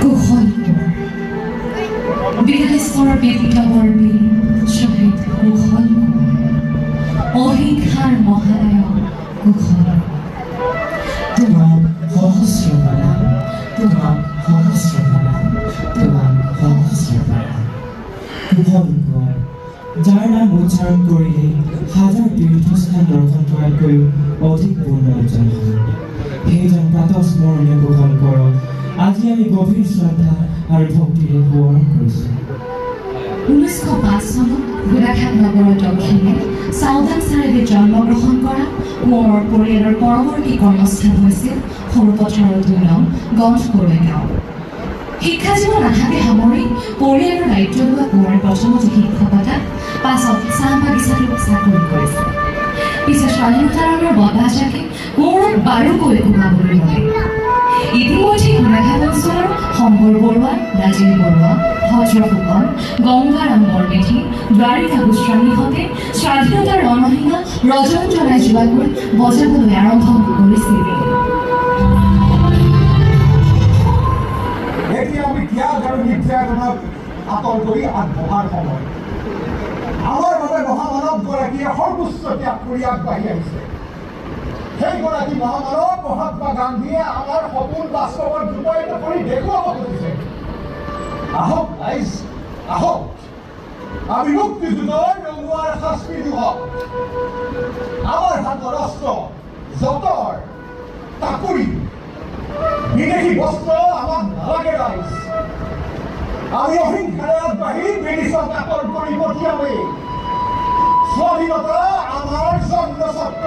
কুশল বিদেশৰ বিপ্লৱৰ্মী শ্বহীদ কুশল অহিংসাৰ মহানায়ক কুশল তোমাক সহস্ৰ প্ৰণাম, তোমাক সহস্ৰ প্ৰণাম, তোমাক সহস্ৰ প্ৰণাম। কুশল কোঁৱৰ, যাৰ নাম উচ্চাৰণ কৰিলেই হাজাৰ তীৰ্থস্থান দৰ্শন কৰাতকৈও অধিক পূৰ্ণ উজ্জ্বল হয়। সেইজন প্ৰাতঃস্মৰণীয় কুশল কোঁৱৰক আজি আমি গভীৰ শ্ৰদ্ধা আৰু ভক্তিৰে সোঁৱৰণ কৰিছোঁ। 1905 চনত গোলাঘাট নগৰৰ দক্ষিণে চাওদাং চাৰিআলিত জন্মগ্ৰহণ কৰা কোঁৱৰৰ পৰিয়ালৰ পৰৱৰ্তী কৰ্মস্থান হৈছিল সৰুপথাৰৰ 2 নং গন্ধ গাঁও। শিক্ষা জীৱন আধাতে সামৰি পৰিয়ালৰ দায়িত্ব লোৱা কোঁৱৰে প্ৰথমতে শিক্ষকতা, পাছত চাহ বাগিচাটোত চাকৰি কৰিছিল। পিছে স্বাধীনতাৰণৰ বতাহজাকে কোঁৱৰক বাৰুকৈ কোবাবলৈ ল'লে। ইতিমধ্যে গোলাঘাট অঞ্চলৰ শংকৰ বৰুৱা, ৰাজীৱ বৰুৱা, ভদ্ৰ ফুকন, গংগাৰাম বৰমেধি, দ্বাৰিকা গোস্বামীহঁতে স্বাধীনতাৰ ৰণসিঙা ৰজন জ্বলাই যোৱাকৈ বজাবলৈ আৰম্ভ কৰিছিল। এতিয়া আমি ত্যাগ আৰু নিৰ্যাতনক আঁতৰ কৰি আগবঢ়াৰ সময়। আমাৰ বাবে মহামানৱগৰাকীয়ে সৰ্বোচ্চ ত্যাগ কৰি আগবাঢ়ি আহিছে। সেইগৰাকী মহামানৱ মহাত্মা গান্ধীয়ে আমাৰ সপোন বাস্তৱত ৰূপায়িত কৰি দেখুৱাব খুজিছে। আহক ৰাইজ, আহক আমি মুক্তিযুঁজৰ ৰঙুৱাৰ সাজ পিন্ধো। আমাৰ হাতৰ অস্ত্ৰ, যঁতৰ, তাকুৰি, বিদেশী বস্ত্ৰ আমাক নালাগে ৰাইজ। আমি অহিংসাৰে আগবাঢ়ি ব্ৰিটিছক আঁতৰ কৰি পঠিয়ামেই। স্বাধীনতা আমাৰ জন্মস্বত্ব।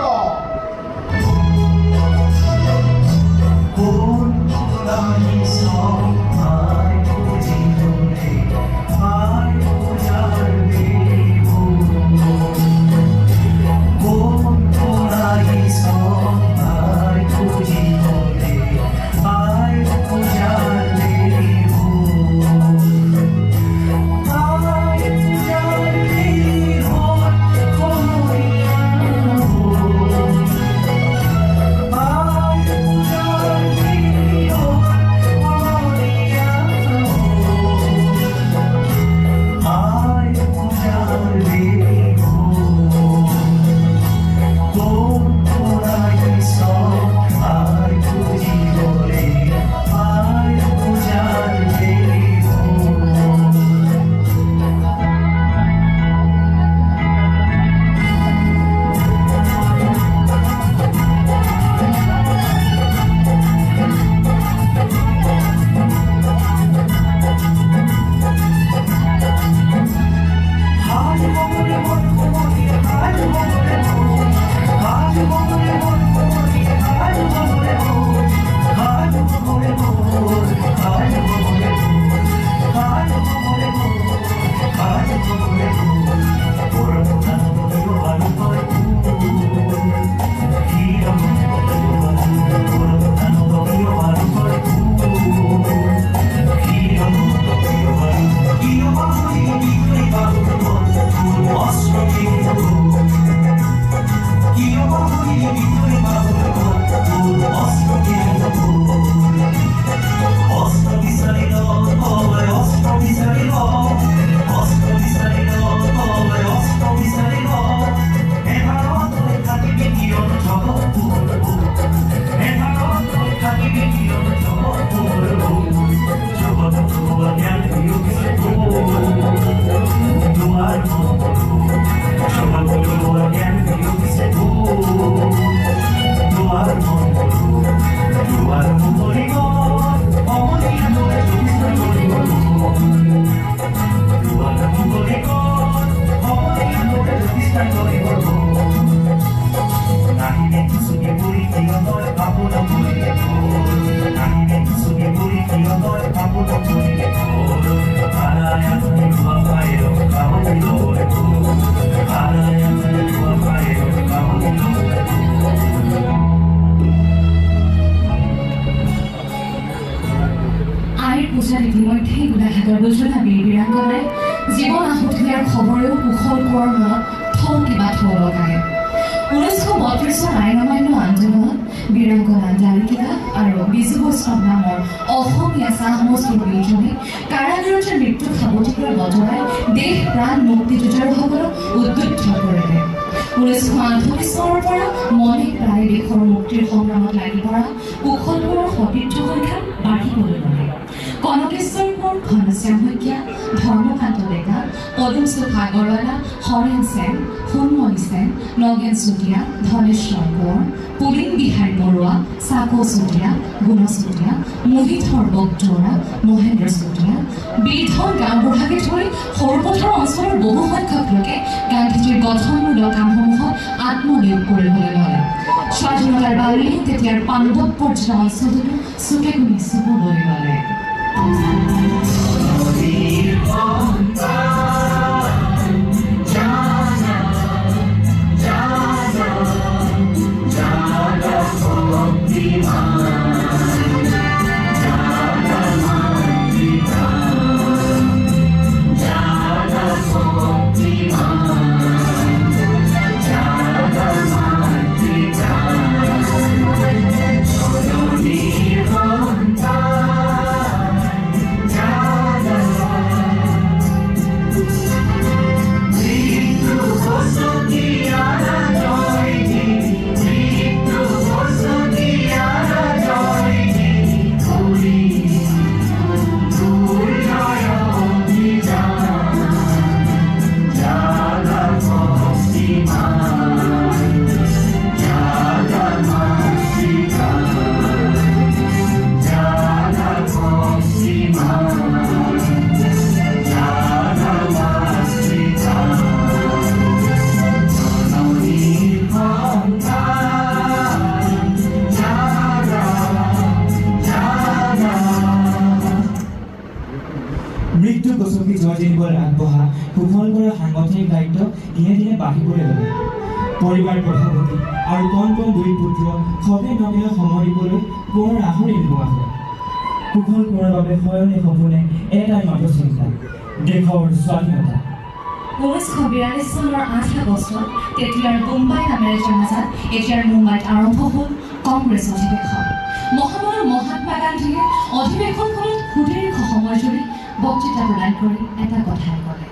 ইতিমধ্যেই গোলাঘাটৰ দুজনা বীৰাংগনাই জীৱন আহুতি দিয়াৰ খবৰেও কুশল কোঁৱৰৰ মনত থৌ কিবা থৌ লগায়। 1932 আইন অমান্য আন্দোলনত বীৰাংগনা দালিকা আৰু বিজু বৈষ্ণৱ নামৰ অসমীয়া চাহমস্তিৰ বিৰুদ্ধে কাৰাগাৰতে মৃত্যু সাৱটিকাৰ বজৰাই দেশ প্ৰাণ মুক্তিযুঁজাৰুসকলক উদ্বুদ্ধ কৰিলে। 1948 চনৰ পৰা মনে প্ৰায় দেশৰ মুক্তিৰ সংগ্ৰামত লাগি পৰা কুশলবোৰৰ সতীৰ্থ সংখ্যা বাঢ়িবলৈ ল'লে। কনকেশ্বৰ কোঁৱৰ, ঘনশ্যাম শইকীয়া, ধৰ্মকান্ত ডেকা, পদুমচুক আগৰৱালা, হৰেণ সেন, সোণমণি সেন, নগেন চুতীয়া, ধনেশ্বৰ কোঁৱৰ, পুলিন বিহাৰী বৰুৱা, চাকৌ চুতীয়া, গুণ চুতীয়া, মোহিতৰ বগতৰা, মহেন্দ্ৰ চুতীয়া, বীৰধৰ গাঁওবুঢ়াকে ধৰি সৰুপথাৰ অঞ্চলৰ বহু সংখ্যক লোকে গান্ধীজীৰ গঠনমূলক কামসমূহত আত্মনিয়োগ কৰিবলৈ ল'লে। স্বাধীনতাৰ বাবে তেতিয়াৰ পাণ্ডৱ পৰ্যায়ৰ অঞ্চলতো চুকে কোণে চুবলৈ ল'লে। মৃত্যু গচকি যোৱা দিনবোৰ আগবঢ়া কুশল বৰাৰ সাংগঠনিক দায়িত্ব দিনে দিনে বাঢ়িবলৈ ল'লে। পৰিবাৰ প্ৰভাৱতী আৰু কণ কণ দুই পুত্ৰ সবে নগেৰে সময় দিবলৈ কোঁৱৰ আহৰি নোহোৱা হ'ল। কুশল কোঁৱৰৰ বাবে শয়নে সপোনে এটাই মাত্ৰ চিন্তা, দেশৰ স্বাধীনতা। 1942 চনৰ 8 আগষ্টত তেতিয়াৰ মুম্বাই নামেৰে জনাজাত এতিয়াৰ মুম্বাইত আৰম্ভ হ'ল কংগ্ৰেছ অধিৱেশন। মহামানৱ মহাত্মা গান্ধীয়ে অধিৱেশনখনত সুদীৰ্ঘ সময় জুৰি বক্তৃতা প্ৰদান কৰি এটা কথাই ক'লে।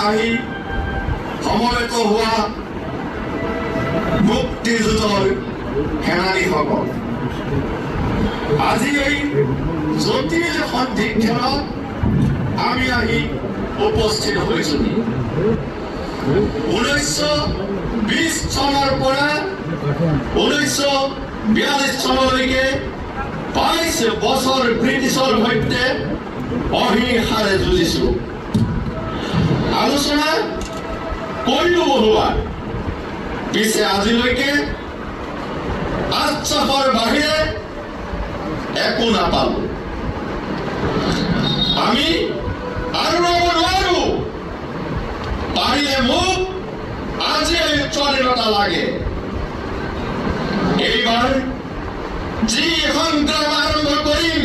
আহি সমবেত হোৱা মুক্তিযুঁজৰ সেনানীসকল, আজি এই জটিল সন্ধিক্ষণত আমি আহি উপস্থিত হৈছোঁ। 1920 চনৰ পৰা 1942 চনলৈকে 22 বছৰ ব্ৰিটিছৰ সৈতে অহিংসাৰে যুঁজিছোঁ। আলোচনা কৰিলোঁ বহুবাৰ, পিছে আজিলৈকে আশ্বাসৰ বাহিৰে একো নাপালোঁ। আমি আৰু ৰ'ব নোৱাৰোঁ। পাৰিলে মোক আজি স্বাধীনতা লাগে। এইবাৰ যি সংগ্ৰাম আৰম্ভ কৰিম,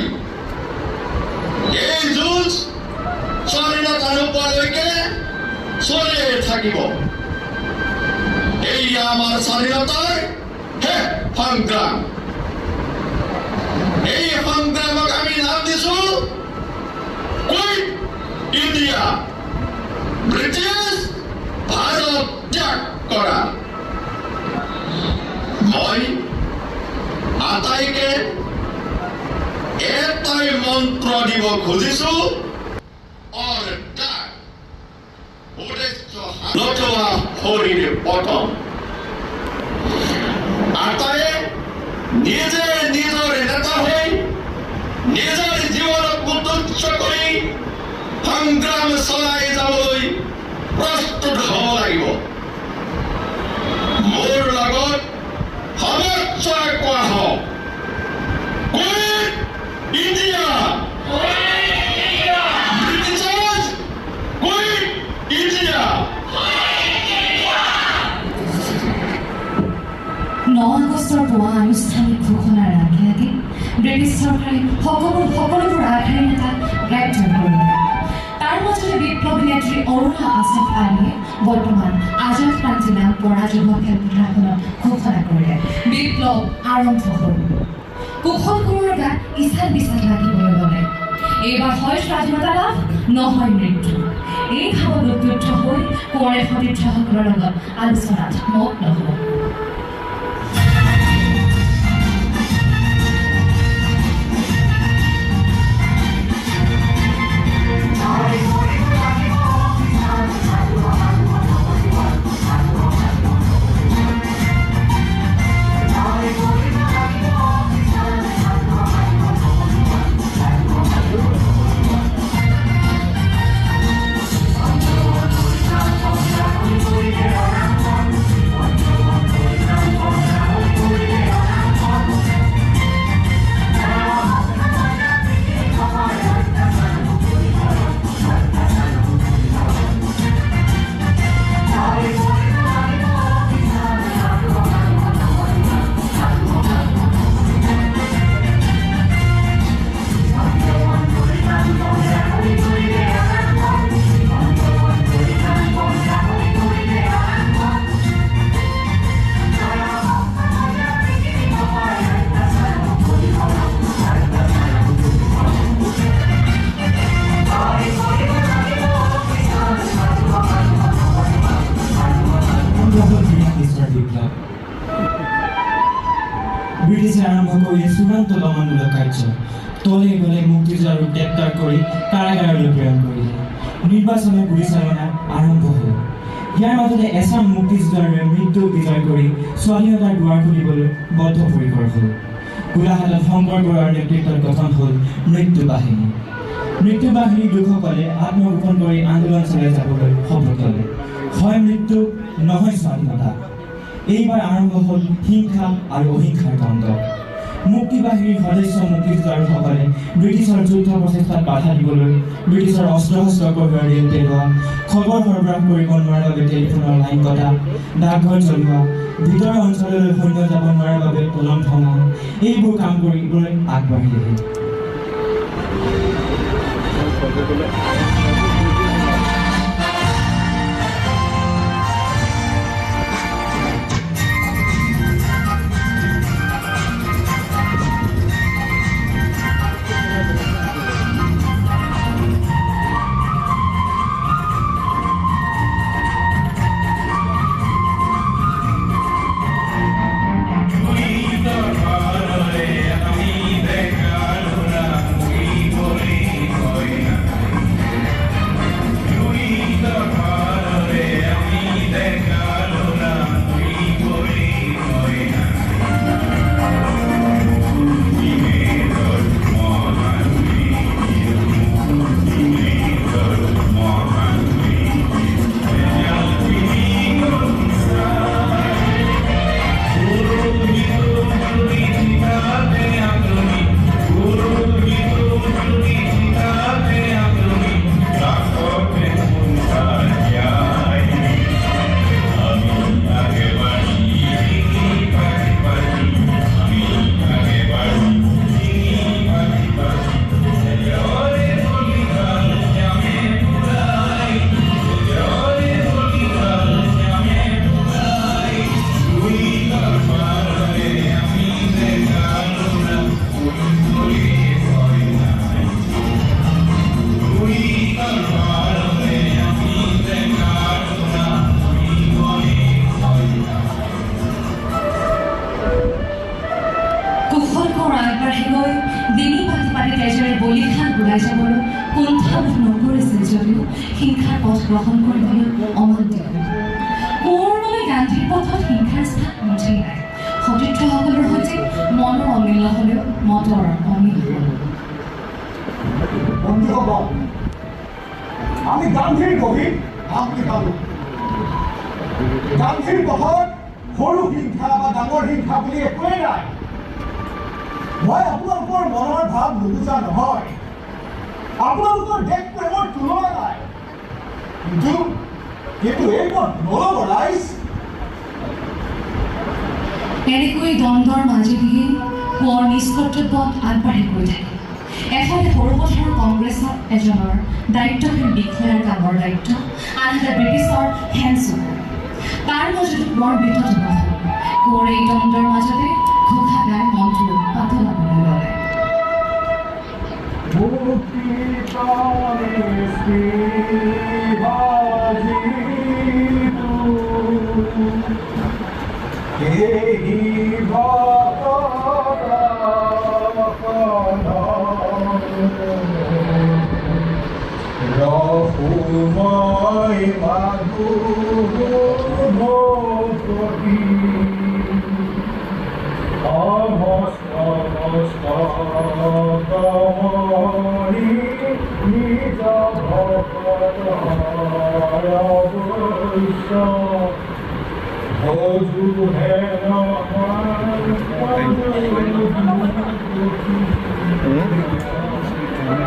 এই যুঁজ স্বাধীনতা নোপোৱালৈকে চলিয়ে থাকিব। এই আমাৰ স্বাধীনতাৰ শেষ সংগ্ৰাম। এই সংগ্ৰামক আমি নাম দিছোঁ কুইট ইণ্ডিয়া, ব্ৰিটিছ ভাৰত ত্যাগ কৰা। মই আটাইকে এটাই মন্ত্ৰ দিব খুজিছোঁ, নতুবা শৰীৰ পতন। আটায়ে নিজে নিজৰ নেতা হৈ নিজৰ জীৱনক উদ্দেশ্য কৰি সংগ্ৰাম চলাই যাবলৈ প্ৰস্তুত হ'ব লাগিব। মোৰ লগত সমস্যাই কোৱা হওক, quit India, Britishers quit India. 9 আগষ্ট ব্ৰিটিছ চৰকাৰে সকলোবোৰ আগশাৰী নেতাক গ্ৰেপ্তাৰ কৰিলে। তাৰ মাজতে বিপ্লৱী নেত্ৰী অৰুণা আছফ আলীয়ে বৰ্তমান আজাদ ক্ৰান্তি নাম পৰাজয় খেলপথাৰখনত ঘোষণা কৰিলে। বিপ্লৱ আৰম্ভ হ'ল। কুশল কোঁৱৰৰ গাত ইচ্ছা বিশ্বাস ৰাখিবলৈ ল'লে। এইবাৰ হয় স্বাধীনতা লাভ, নহয় মৃত্যু। এই ভাৱত উদ্বুদ্ধ হৈ কোঁৱৰে সতীৰ্থসকলৰ লগত আলোচনাত মগ্ন হ'ল। ব্ৰিটিছে আৰম্ভ কৰিলে চূড়ান্ত দমনমূলক কাৰ্য। তলে গলে মুক্তিযুঁজাৰুক গ্ৰেপ্তাৰ কৰি কাৰাগাৰলৈ প্ৰেৰণ কৰিলে। নিৰ্বাচনৰ গুলীচালনা আৰম্ভ হ'ল। ইয়াৰ মাজতে এচাম মুক্তিযুঁজাৰুৱে মৃত্যু বিজয় কৰি স্বাধীনতাৰ দুৱাৰ খুলিবলৈ বদ্ধপৰিকৰ হ'ল। গোলাঘাটত শংকৰ বৰুৱাৰ নেতৃত্বত গঠন হ'ল মৃত্যু বাহিনী। মৃত্যু বাহিনীৰ লোকসকলে আত্মগোপন কৰি আন্দোলন চলাই যাবলৈ শপত ল'লে। হয় মৃত্যু, নহয় স্বাধীনতা। এইবাৰ আৰম্ভ হ'ল হিংসা আৰু অহিংসাৰ দ্বন্দ্ব। মুক্তি বাহিনীৰ সদস্য মুক্তিযুঁজাৰুসকলে ব্ৰিটিছৰ যুদ্ধ প্ৰচেষ্টাত বাধা দিবলৈ ব্ৰিটিছৰ অস্ত্ৰ শস্ত্ৰ কঢ়িওৱা ৰেল পেলোৱা, খবৰ সৰবৰাহ কৰিব নোৱাৰাৰ বাবে টেলিফোনৰ লাইন কটা, ডাকঘৰ চলোৱা, ভিতৰৰ অঞ্চললৈ সৈন্য যাব নোৱাৰাৰ বাবে দলং ভঙা, এইবোৰ কাম কৰিবলৈ আগবাঢ়িলে। ওলাই যাবলৈ কুণ্ঠাবোধ নকৰিছিল যদিও হিংসাৰ পথ গ্ৰহণ কৰিবলৈ অমান্তি হ'ল। কোঁৱৰৰ বাবে গান্ধীৰ পথত হিংসাৰ স্থান মুঠেই নাই। সতীৰ্থসকলৰ সৈতে মনৰ অমিল হ'লেও মতৰ অমিল হ'ল। বন্ধুসকল, আমি গান্ধীৰ গভীৰ ভাৱ লিখালোঁ। গান্ধীৰ পথত সৰু হিংসা বা ডাঙৰ হিংসা বুলি একোৱেই নাই। মই আপোনালোকৰ মনৰ ভাৱ নুবুজা নহয়, আপোনালোকৰ দেশ প্ৰেমৰ তুলনা নাই, কিন্তু এই পথ নল'ব ৰাইজ। এনেকৈ দ্বন্দ্বৰ মাজেদিয়ে কোঁৱৰ নিজ কৰ্তব্যত আগবাঢ়ি গৈ থাকে। এফালে সৰুপথাৰৰ কংগ্ৰেছৰ এজনৰ দায়িত্বহীন বিষয়াৰ কামৰ দায়িত্ব, আনহাতে ব্ৰিটিছৰ হেণ্ডচুক। তাৰ মাজত বৰ বিতত নহ'ল। কোঁৱৰে এই দ্বন্দ্বৰ মাজতে ঘোষা গাই মনটো পাতলাবলৈ ল'লে।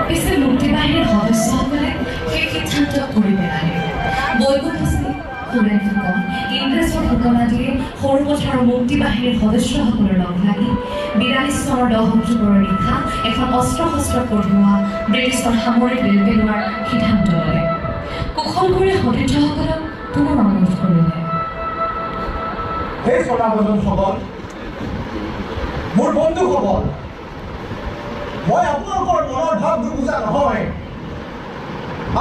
পিছে মুক্তিবাহিনীৰ সদস্যসকলে সেই সিদ্ধান্ত কৰি পেলালে। বৈকুণ্ঠশ্ৰী, সুৰেন ফুকন, ইন্দ্ৰেশ্বৰ ফুকন আদিয়ে সৰুপথাৰৰ মুক্তিবাহিনীৰ সদস্যসকলৰ লগ লাগি 42 চনৰ 10 অক্টোবৰৰ নিশা এখন অস্ত্ৰ শস্ত্ৰ কঢ়িওৱা ব্ৰিটিছৰ সামৰিক ৰেল পেলোৱাৰ সিদ্ধান্ত ল'লে। কুশলপুৰে সতীৰ্থসকলক পুনৰ অনুৰোধ কৰিলে। সেই শ্ৰোতাবন্ধুসকল, মোৰ বন্ধুসকল, মই আপোনালোকৰ মনৰ ভাৱটো বুজা নহয়।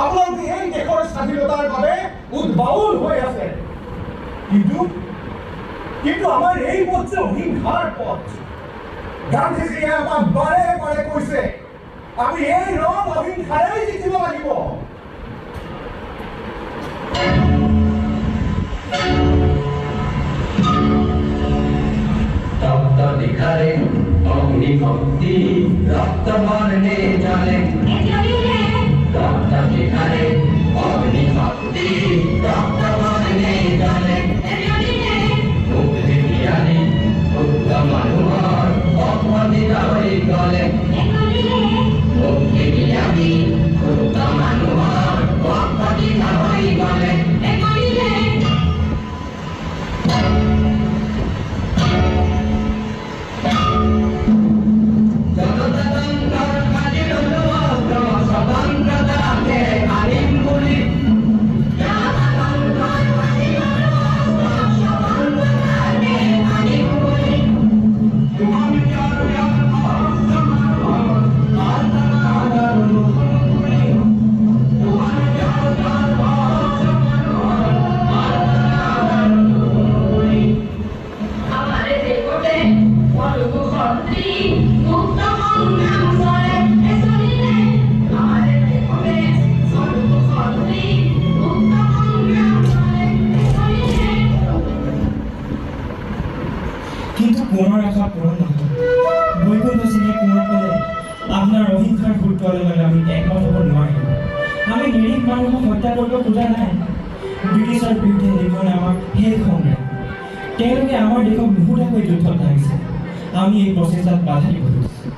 আপোনালোকে এই দেশৰ স্বাধীনতাৰ বাবে উদ্বাউল হৈ আছে, কিন্তু আমাৰ এই পথ যে অহিংসাৰ পথ। গান্ধীজীয়ে আমাক বাৰে বাৰে কৈছে, আমি এই ৰং অহিংসাৰে জিকিব লাগিব। ৰক্ত দেখাৰে অগ্নিভক্তি ৰক্ত বৰ্ণে জলে ৰক্ত দেখাৰে অগ্নিভক্তি ৰক্ত বৰ্ণে জলে মুক্তি দিয়ানি উক্ত মানুহৰ অপমানিত হৈ গলে মুক্তি দিয়ানি উক্ত মানুহৰ অপমানিত হৈ গলে কিন্তু কোঁৱৰৰ আশা পূৰণ নহ'ল। বৈকুণ্ঠ সিঙে কোঁৱৰক ক'লে, আপোনাৰ অহিংসাৰ সূত্ৰলৈ মানে আমি একমত হ'ব নোৱাৰিম। আমি নিৰীহ মানুহক হত্যা কৰিব খোজা নাই। ব্ৰিটিছৰ বিৰুদ্ধে দেশৰ আমাৰ শেষ সংগ্ৰাম। তেওঁলোকে আমাৰ দেশক নুসুধাকৈ যুদ্ধত নামিছে। আমি এই প্ৰচেষ্টাত বাধা দিব খুজিছোঁ।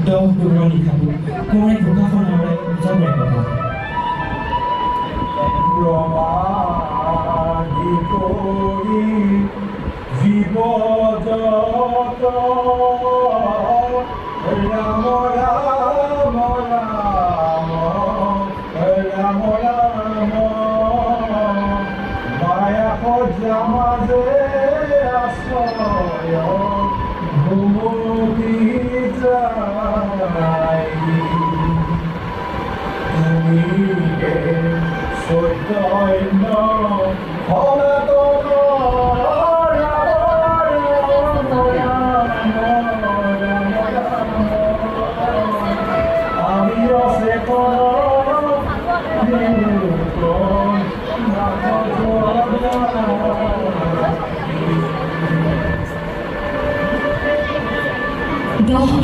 10 অক্টোবৰৰ নিশাটো কোঁৱৰে ঘোষাখন আমাৰ জবৰে কথা। জীৱ জগত ৰাম ৰাম ৰাম ৰাম ৰাম মায়া সজ্জা মাজে আশ্ৰয় ভুমুকি যায় তুমি সত্য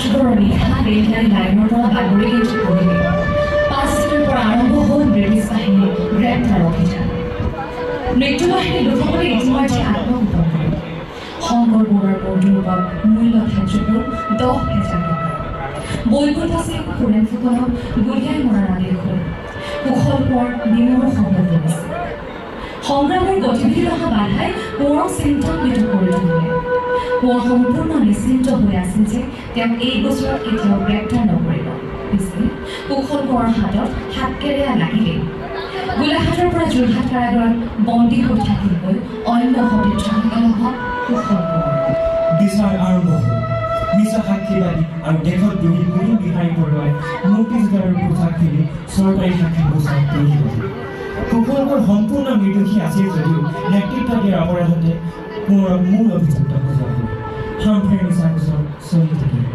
অক্টোবৰৰ নিশা ৰেলগাড়ী লাইনৰ পৰা বাগৰি কিন্তু পৰিলে। 5 দিনৰ পৰা আৰম্ভ হ'ল ব্ৰিটিছ বাহিনীৰ গ্ৰেপ্তাৰ অভিযান। মৃত্যুবাহিনী লোকসকলে ইতিমধ্যে আত্মগোপন কৰিলে। শংকৰ বৰুৱাৰ মূৰ্তিৰ ওপৰত মূল্য ধাৰ্যবোৰ 10 হেজাৰ টকা। বৈকুণ্ঠ সিং, সুৰেন ফুকনক গুলীয়াই মৰাৰ আদেশ হ'ল। কুশলপুৰ বিমূঢ় শব্দ কৰিছে। সংগ্ৰামৰ গতিবিধি অহা বাধাই কোঁৱৰক চিন্তান্বিত কৰি তুলিলে। কোঁৱৰ সম্পূৰ্ণ নিশ্চিন্ত হৈ আছিল যে তেওঁক এই বছৰত কেতিয়াও গ্ৰেপ্তাৰ নকৰিব। পিছে কুশল কোঁৱৰৰ হাতত হাতকেৰেয়া লাগিলেই। গোলাঘাটৰ পৰা যোৰহাট কাৰাগাৰত বন্দী হৈ থাকিলগৈ অন্য সতীৰ্থসকলৰ লগত কুশল কোঁৱৰ। বিচাৰ আৰম্ভ হ'ল। মিছা সাক্ষীবাদী আৰু দেশত বহি কোনো বিহাৰী বৰুৱাই নোটিছদাৰৰ পোছাক পিন্ধি চৰকাৰী সাক্ষী পোছাক পিন্ধি গ'ল। কুশলকৰ সম্পূৰ্ণ নিৰ্দোষী আছিল যদিও নেতৃত্ব দিয়াৰ অপৰাধতে কোঁৱৰক মূল অভিযুক্ত সজা হ'ল। হামফেৰ মিছা গোচৰ চলি থাকিল।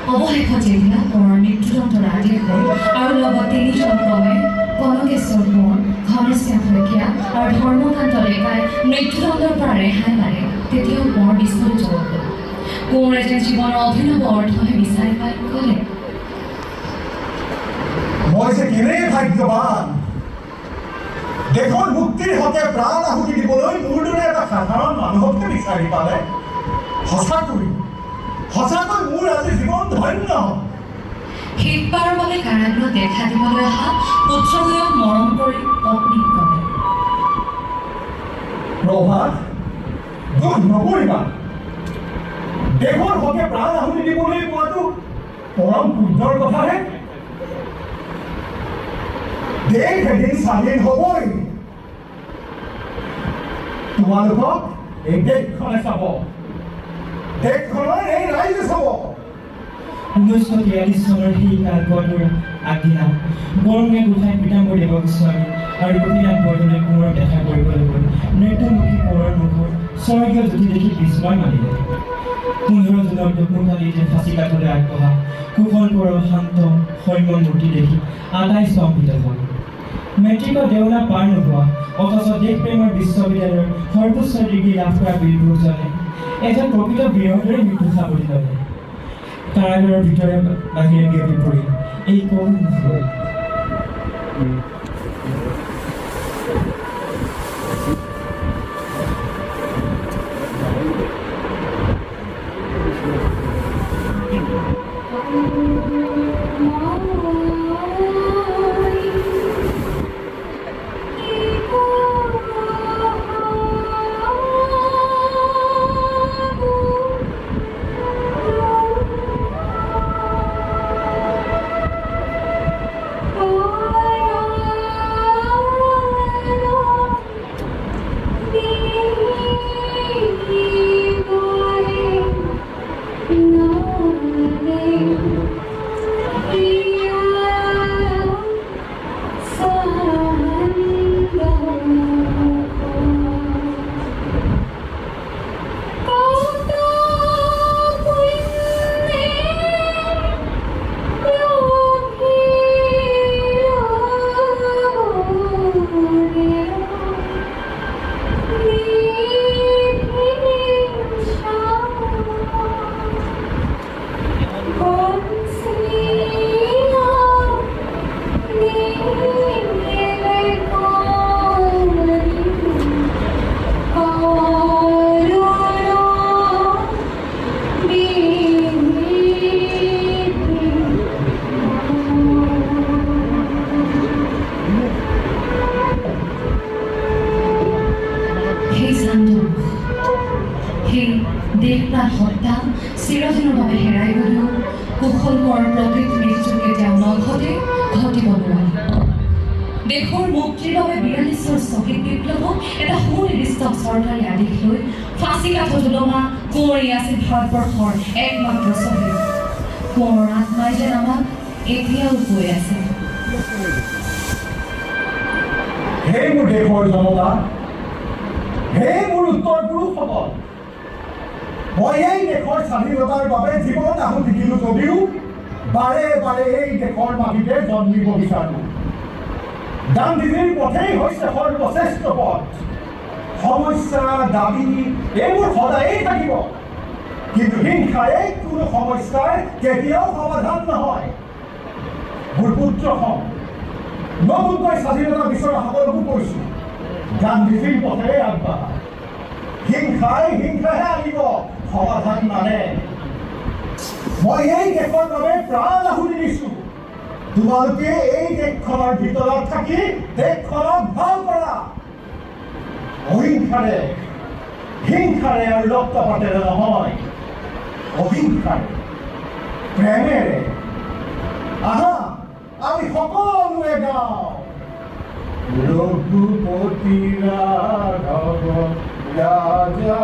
অৱশেষত যেদিনা কোঁৱৰৰ মৃত্যুদণ্ড ৰাতি হ'ল আৰু লগত তিনিজন ক্ৰমে কনকেশ্বৰ কোঁৱৰ, ঘনশ্যাম শইকীয়া আৰু ধৰ্মকান্ত ডেকাই মৃত্যুদণ্ডৰ পৰা ৰেহাই পালে, তেতিয়াও কোঁৱৰ বিচলিত হ'ল। কোঁৱৰে যে জীৱনৰ অভিনৱ অৰ্থহে বিচাৰি পাই ক'লে, মই যে কেনে ভাগ্যৱান, দেশৰ মুক্তিৰ হকে প্ৰাণ আহুতি দিবলৈ মোৰ দৰে এটা সাধাৰণ মানুহকে বিচাৰি পালে। সঁচাকৈ মোৰ আজি জীৱন ধন্য। শেষবাৰৰ বাবে কাৰাগৃহত দেখা দিবলৈ অহা পুত্ৰদ্বয়ক মৰম কৰি পত্নীক ক'লে, প্ৰভাত, দুখ নকৰিবা। দেশৰ হকে প্ৰাণ আহুতি দিবলৈ পোৱাটো পৰম পুণ্যৰ কথাহে। দেশ এদিন স্বাধীন হ'বই। তোমালোকক এই দেশখনে চাব, দেশখনৰ এই ৰাইজে চাব। 1943 চনৰ সেই কালপোৱাটোৰ আগদিনা বৰঙীয়া গোসাঁই পীতাম্বৰ দেৱগোস্বামী আৰু গোপীনাথ বৰদলৈ কোঁৱৰক দেখা কৰিবলৈ গৈ মৃত্যুমুখী কোঁৱৰৰ মুখৰ স্বৰ্গীয় জ্যোতি দেখি বিস্ময় মানিলে। 15 জুনৰ দক্ষিণকালীতে ফাঁচি কাঠলৈ আগবঢ়া কুশল কোঁৱৰৰ শান্ত সৈম্য মূৰ্তি দেখি আটাই স্তম্ভিত হ'ল। মেট্ৰিকৰ দেওলা পাৰ নোহোৱা অথচ দেশপ্ৰেমৰ বিশ্ববিদ্যালয়ৰ সৰ্বোচ্চ ডিগ্ৰী লাভ কৰা বীৰপুৰুষজনে এজন প্ৰকৃত বীৰৰ দৰে মৃত্যু সাৱটি ল'লে কাৰাগাৰৰ ভিতৰে বাহিৰে বিয়পি পৰিল এই কম হৈ দেশপ্ৰাণ হত্যা চিৰদিনৰ বাবে হেৰাই গ'লেও কুশল কোঁৱৰৰ প্ৰকৃত মৃত্যু কেতিয়াও নঘটে, ঘটিব নোৱাৰে। দেশৰ মুক্তিৰ বাবে ৪২ৰ শ্বহীদ বিপ্লৱক এটা সুনিৰ্দিষ্ট চৰকাৰী আদেশ লৈ ফাঁচী কাঠত ওলমা কোঁৱৰী আছিল ভাৰতবৰ্ষৰ একমাত্ৰ শ্বহীদ। কোঁৱৰৰ আত্মাই যেন আমাক এতিয়াও কৈ আছে। হে মোৰ দেশৰ জনতা, হে মোৰ উত্তৰ পুৰুষসকল, মই এই দেশৰ স্বাধীনতাৰ বাবে জীৱন আহুতি দিলোঁ যদিও বাৰে বাৰে এই দেশৰ মাটিতে জন্মিব বিচাৰোঁ। গান্ধীজীৰ পথেই হৈছে সৰ্বশ্ৰেষ্ঠ পথ। সমস্যা দাবী এইবোৰ সদায়েই থাকিব, কিন্তু হিংসাৰে কোনো সমস্যাৰ কেতিয়াও সমাধান নহয়। মোৰ পুত্ৰখন নতুনকৈ স্বাধীনতা বিচৰা সকলোকো কৈছোঁ, গান্ধীজীৰ পথেৰে আগবাঢ়া। হিংসাহে আনিব সমাধান মানে। মই এই দেশৰ বাবে প্ৰাণ আহুতি দিছোঁ। তোমালোকে এই দেশখনৰ ভিতৰত থাকি দেশখনক ভাল কৰা। হিংসাৰে আৰু ৰক্তপাতেৰে নহয়, অহিংসাৰে প্ৰেমেৰে। আহা আমি সকলোৱে গাওঁ, ৰঘুপতি ৰাঘৱ ৰাজা